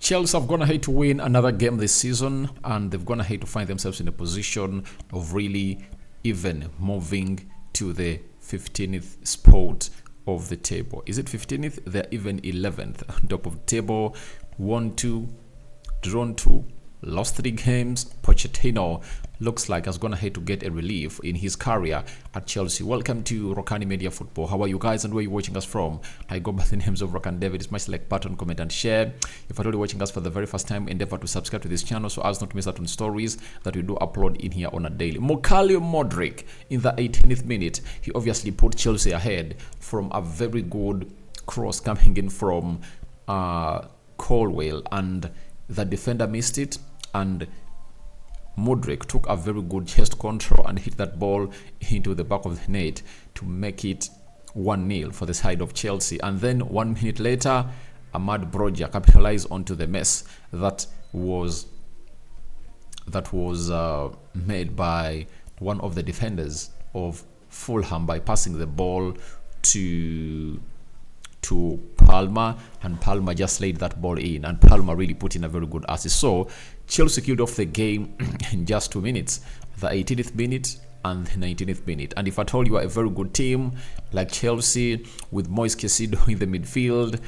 Chelsea have gone ahead to win another game this season, and they've gone ahead to find themselves in a position of really even moving to the 15th spot of the table. Is it 15th? They're even 11th on top of the table. 1-2, drawn 2, lost 3 games. Pochettino looks like has gone ahead to get a relief in his career at Chelsea. Welcome to Rokani Media Football. How are you guys and where are you watching us from? I go by the names of Rokani David. Smash the like button, comment and share. If you're already watching us for the very first time, endeavor to subscribe to this channel so as not to miss out on stories that we do upload in here on a daily. Mudryk in the 18th minute. He obviously put Chelsea ahead from a very good cross coming in from Colwell, and the defender missed it, and Mudryk took a very good chest control and hit that ball into the back of the net to make it 1-0 for the side of Chelsea. And then 1 minute later, Mudryk capitalized onto the mess that was made by one of the defenders of Fulham by passing the ball to Palmer, and Palmer just laid that ball in, and Palmer really put in a very good assist. So Chelsea killed off the game in just 2 minutes, the 18th minute and the 19th minute. And if at all you are a very good team like Chelsea with Moise Caicedo in the midfield,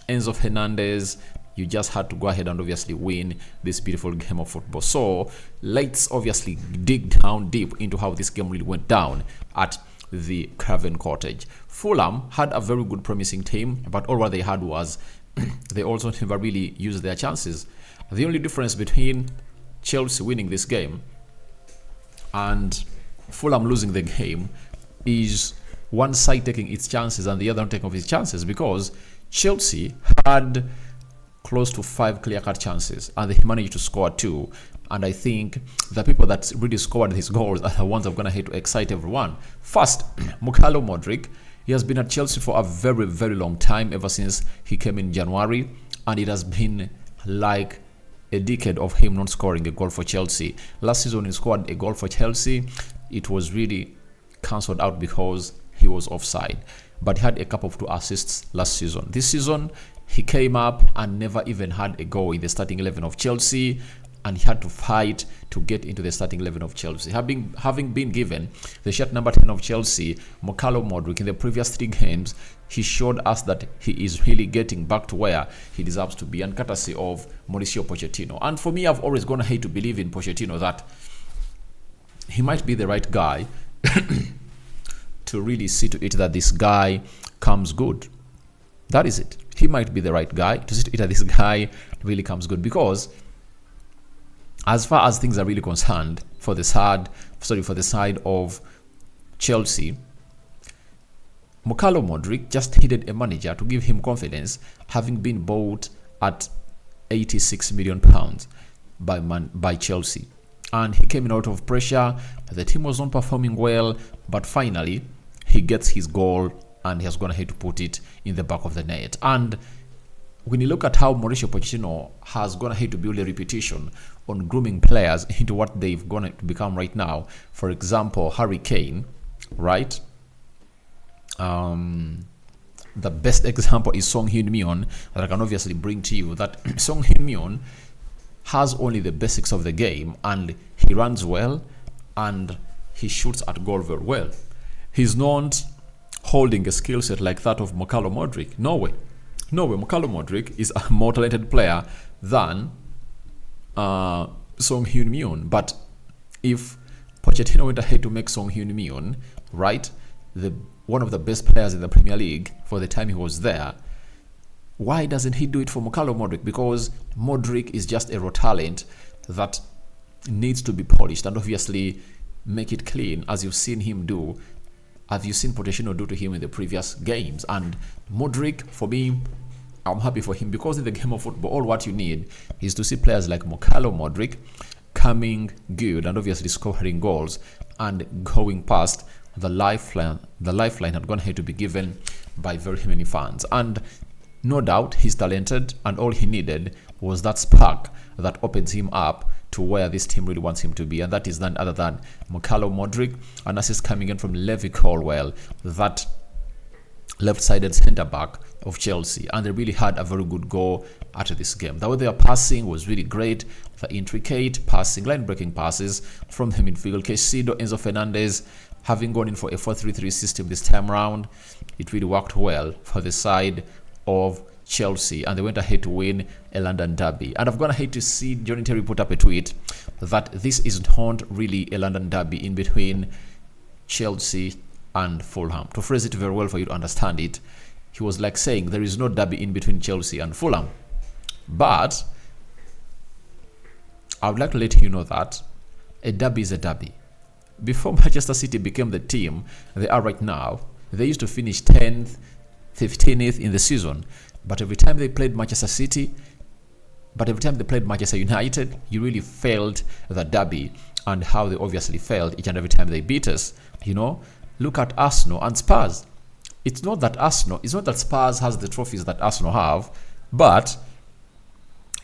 Enzo Fernandez, you just had to go ahead and obviously win this beautiful game of football. So let's obviously dig down deep into how this game really went down at the Craven Cottage. Fulham had a very good promising team, but all what they had was they also never really used their chances. The only difference between Chelsea winning this game and Fulham losing the game is one side taking its chances and the other not taking its chances, because Chelsea had close to 5 clear-cut chances and they managed to score 2. And I think the people that really scored these goals are the ones that are going to hit to excite everyone. First, Mudryk. He has been at Chelsea for a very, very long time, ever since he came in January. And it has been like a decade of him not scoring a goal for Chelsea. Last season, he scored a goal for Chelsea. It was really cancelled out because he was offside. But he had a couple of 2 assists last season. This season, he came up and never even had a goal in the starting 11 of Chelsea, and he had to fight to get into the starting 11 of Chelsea. Having been given the shirt number 10 of Chelsea, Mudryk, in the previous 3 games, he showed us that he is really getting back to where he deserves to be, and courtesy of Mauricio Pochettino. And for me, I've always gone ahead to believe in Pochettino that he might be the right guy to really see to it that this guy comes good. That is it. He might be the right guy to see to it that this guy really comes good, because as far as things are really concerned for the side of Chelsea, Mudryk just needed a manager to give him confidence, having been bought at £86 million by Chelsea. And he came in out of pressure. The team was not performing well, but finally he gets his goal and he has gone ahead to put it in the back of the net. And when you look at how Mauricio Pochettino has gone ahead to build a reputation on grooming players into what they've gone to become right now, for example, Harry Kane, right? The best example is Son Heung-min, that I can obviously bring to you, that Son Heung-min has only the basics of the game, and he runs well and he shoots at goal very well. He's not holding a skill set like that of Mudryk. No way. Mudryk is a more talented player than Son Heung-min. But if Pochettino went ahead to make Son Heung-min, right, one of the best players in the Premier League for the time he was there, why doesn't he do it for Mudryk? Because Mudryk is just a raw talent that needs to be polished and obviously make it clean, as you've seen him do. Have you seen Pochettino do to him in the previous games? And Mudryk, for me, I'm happy for him, because in the game of football, all what you need is to see players like Mudryk coming good and obviously scoring goals and going past the lifeline had gone ahead to be given by very many fans. And no doubt he's talented, and all he needed was that spark that opens him up to where this team really wants him to be, and that is none other than Mudryk. An assist coming in from Levi Colwell that left-sided centre-back of Chelsea, and they really had a very good goal at this game. The way they were passing was really great. The intricate passing, line-breaking passes from the midfield. Caicedo, Enzo Fernandez, having gone in for a 4-3-3 system this time round, it really worked well for the side of Chelsea, and they went ahead to win a London derby. And I've gone ahead to see Johnny Terry put up a tweet that this is not really a London derby in between Chelsea and Fulham. To phrase it very well for you to understand it, he was like saying there is no derby in between Chelsea and Fulham. But I would like to let you know that a derby is a derby. Before Manchester City became the team they are right now, they used to finish 10th, 15th in the season. But every time they played Manchester City, Manchester United, you really felt the derby and how they obviously felt each and every time they beat us. You know, look at Arsenal and Spurs. It's not that Spurs has the trophies that Arsenal have, but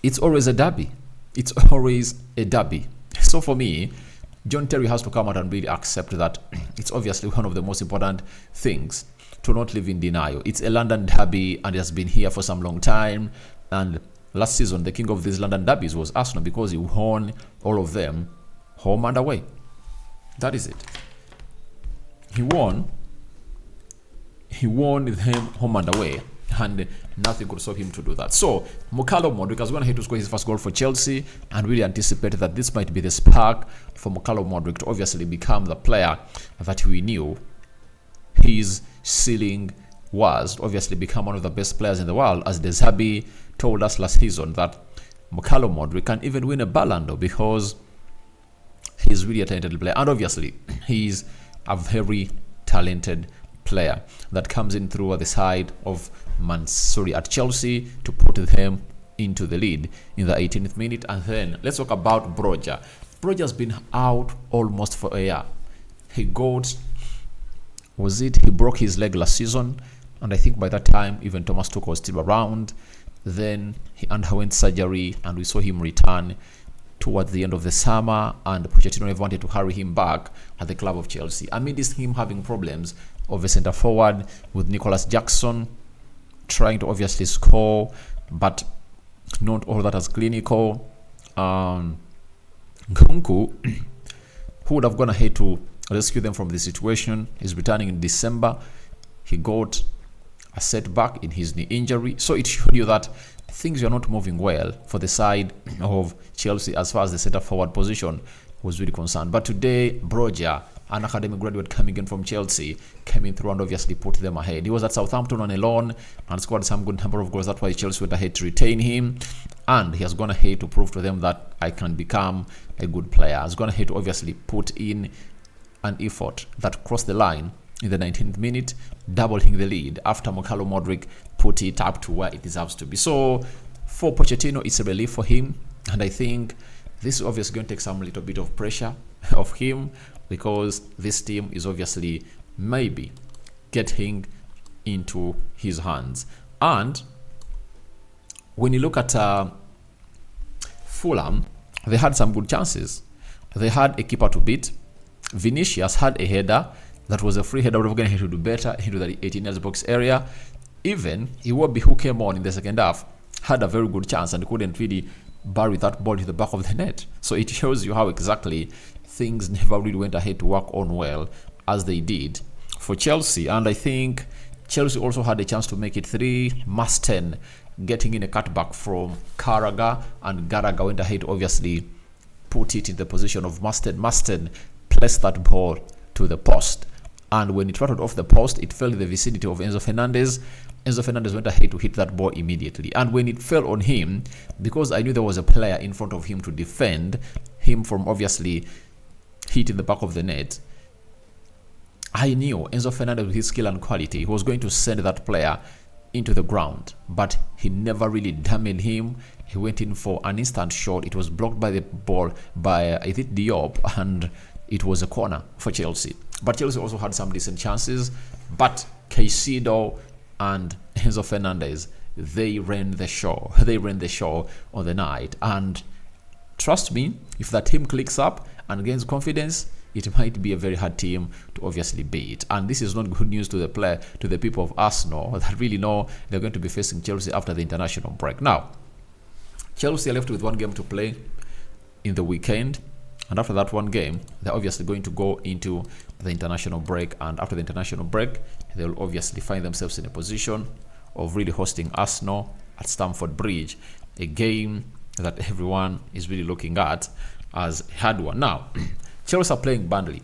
it's always a derby. It's always a derby. So for me, John Terry has to come out and really accept that it's obviously one of the most important things to not live in denial. It's a London derby and it has been here for some long time. And last season, the king of these London derbies was Arsenal because he won all of them home and away. That is it. He won them home and away, and nothing could stop him to do that. So Mukalo Mudryk has gone ahead to score his first goal for Chelsea, and really anticipated that this might be the spark for Mukalo Mudryk to obviously become the player that we knew his ceiling was, to obviously become one of the best players in the world, as De Zerbi told us last season that Mukalo Mudryk can even win a Ballon d'Or because he's really a talented player, and obviously he's a very talented player that comes in through the side of at Chelsea to put them into the lead in the 18th minute. And then let's talk about Broja. Broja's been out almost for a year. He broke his leg last season, and I think by that time even Thomas Tuchel was still around. Then he underwent surgery, and we saw him return towards the end of the summer, and Pochettino never wanted to hurry him back at the club of Chelsea. Amidst him having problems of a centre forward with Nicholas Jackson trying to obviously score, but not all that as clinical. Nkunku, who would have gone ahead to rescue them from the situation, is returning in December. He got a setback in his knee injury, so it showed you that things were not moving well for the side of Chelsea as far as the centre forward position was really concerned. But today, Broja, an academy graduate coming in from Chelsea, came in through and obviously put them ahead. He was at Southampton on a loan and scored some good number of goals. That's why Chelsea went ahead to retain him, and he has gone ahead to prove to them that I can become a good player. Has gone ahead to obviously put in an effort that crossed the line in the 19th minute, doubling the lead after Mukalo Mudryk put it up to where it deserves to be. So for Pochettino, it's a relief for him, and I think this is obviously going to take some little bit of pressure off him, because this team is obviously maybe getting into his hands. And when you look at Fulham, they had some good chances. They had a keeper to beat. Vinicius had a header that was a free header. Would have gone to do better into the 18 yards box area. Even Iwobi, who came on in the second half, had a very good chance and couldn't really bury that ball to the back of the net. So it shows you how exactly things never really went ahead to work on well as they did for Chelsea. And I think Chelsea also had a chance to make it 3. Masten getting in a cutback from Carragher, and Gallagher went ahead to obviously put it in the position of Masten. Masten placed that ball to the post, and when it rattled off the post, it fell in the vicinity of Enzo Fernandez. Enzo Fernandez went ahead to hit that ball immediately, and when it fell on him, because I knew there was a player in front of him to defend him from obviously hitting the back of the net, I knew Enzo Fernandez, with his skill and quality, he was going to send that player into the ground, but he never really damaged him. He went in for an instant shot. It was blocked by the ball by I think Diop, and it was a corner for Chelsea. But Chelsea also had some decent chances, but Caicedo and Enzo Fernandez, they ran the show. They ran the show on the night, and trust me, if that team clicks up and gains confidence, it might be a very hard team to obviously beat. And this is not good news to the people of Arsenal that really know they're going to be facing Chelsea after the international break. Now, Chelsea are left with one game to play in the weekend, and after that one game, they're obviously going to go into the international break, and after the international break, they'll obviously find themselves in a position of really hosting Arsenal at Stamford Bridge, a game that everyone is really looking at as a hard one. Now, Chelsea are playing Burnley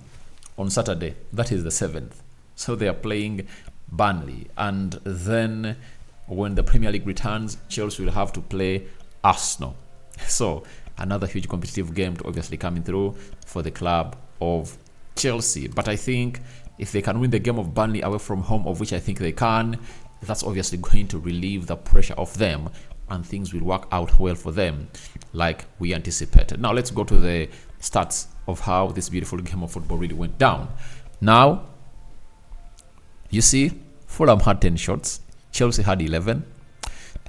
on Saturday. That is the 7th. So they are playing Burnley, and then when the Premier League returns, Chelsea will have to play Arsenal. So another huge competitive game to obviously coming through for the club of Chelsea. But I think if they can win the game of Burnley away from home, of which I think they can, that's obviously going to relieve the pressure of them, and things will work out well for them like we anticipated. Now let's go to the stats of how this beautiful game of football really went down. Now, you see, Fulham had 10 shots, Chelsea had 11.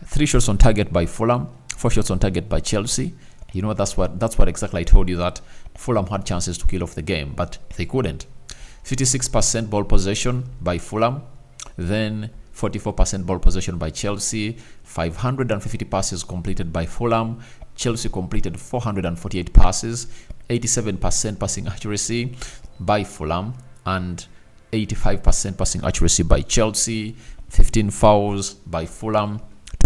3 shots on target by Fulham, 4 shots on target by Chelsea. You know, that's what exactly I told you, that Fulham had chances to kill off the game, but they couldn't. 56% ball possession by Fulham, then 44% ball possession by Chelsea, 550 passes completed by Fulham. Chelsea completed 448 passes, 87% passing accuracy by Fulham, and 85% passing accuracy by Chelsea. 15 fouls by Fulham,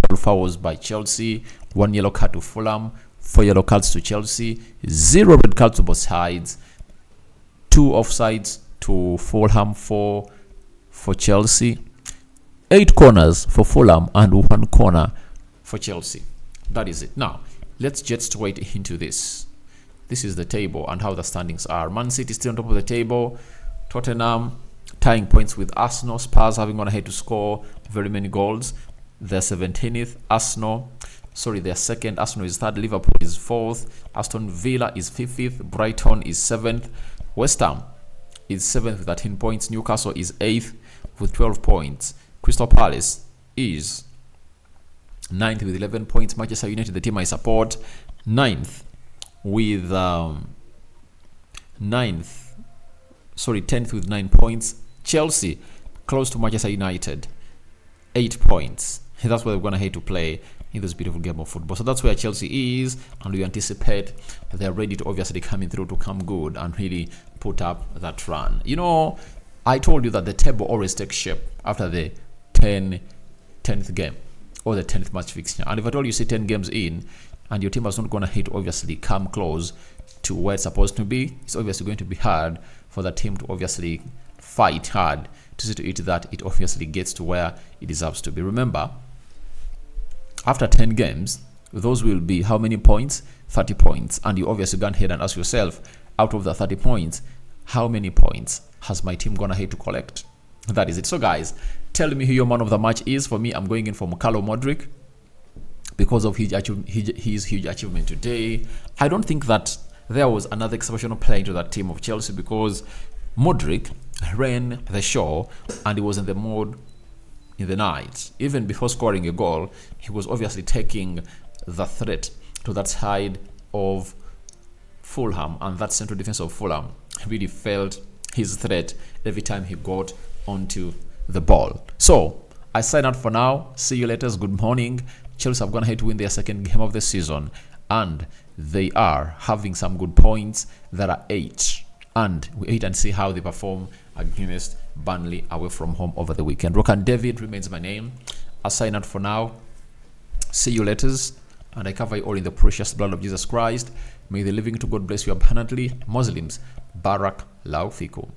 12 fouls by Chelsea, 1 yellow card to Fulham, 4 yellow cards to Chelsea, 0 red cards to both sides, 2 offsides to Fulham, 4 for Chelsea, 8 corners for Fulham, and 1 corner for Chelsea. That is it. Now, let's get straight into this. This is the table and how the standings are. Man City still on top of the table. Tottenham tying points with Arsenal. Spurs having gone ahead to score very many goals. They're 17th. They're second. Arsenal is third. Liverpool is fourth. Aston Villa is 5th. Brighton is 7th. West Ham is 7th with 13 points. Newcastle is 8th with 12 points. Crystal Palace is 9th with 11 points. Manchester United, the team I support, 10th with 10th with 9 points. Chelsea, close to Manchester United, 8 points. That's where we're going to hate to play in this beautiful game of football. So that's where Chelsea is, and we anticipate they're ready to obviously come in through to come good and really put up that run. You know, I told you that the table always takes shape after the 10th game or the 10th match fixture. And if at all you see 10 games in and your team has not gone ahead to obviously come close to where it's supposed to be, it's obviously going to be hard for the team to obviously fight hard to see to it that it obviously gets to where it deserves to be. Remember, after 10 games, those will be how many points? 30 points. And you obviously go ahead and ask yourself, out of the 30 points, how many points has my team gone ahead to collect? That is it. So guys, tell me who your man of the match is. For me, I'm going in for Mudryk because of his huge achievement today. I don't think that there was another exceptional player into that team of Chelsea, because Mudryk ran the show and he was in the mode in the night. Even before scoring a goal, he was obviously taking the threat to that side of Fulham, and that central defense of Fulham really felt his threat every time he got onto the ball. So I sign out for now. See you later. Good morning. Chelsea have gone ahead to win their second game of the season, and they are having some good points. There are 8, and we wait and see how they perform against Burnley away from home over the weekend. Rokani David remains my name. I sign out for now. See you later, and I cover you all in the precious blood of Jesus Christ. May the living to God bless you abundantly. Muslims, Barak Lau Fikum.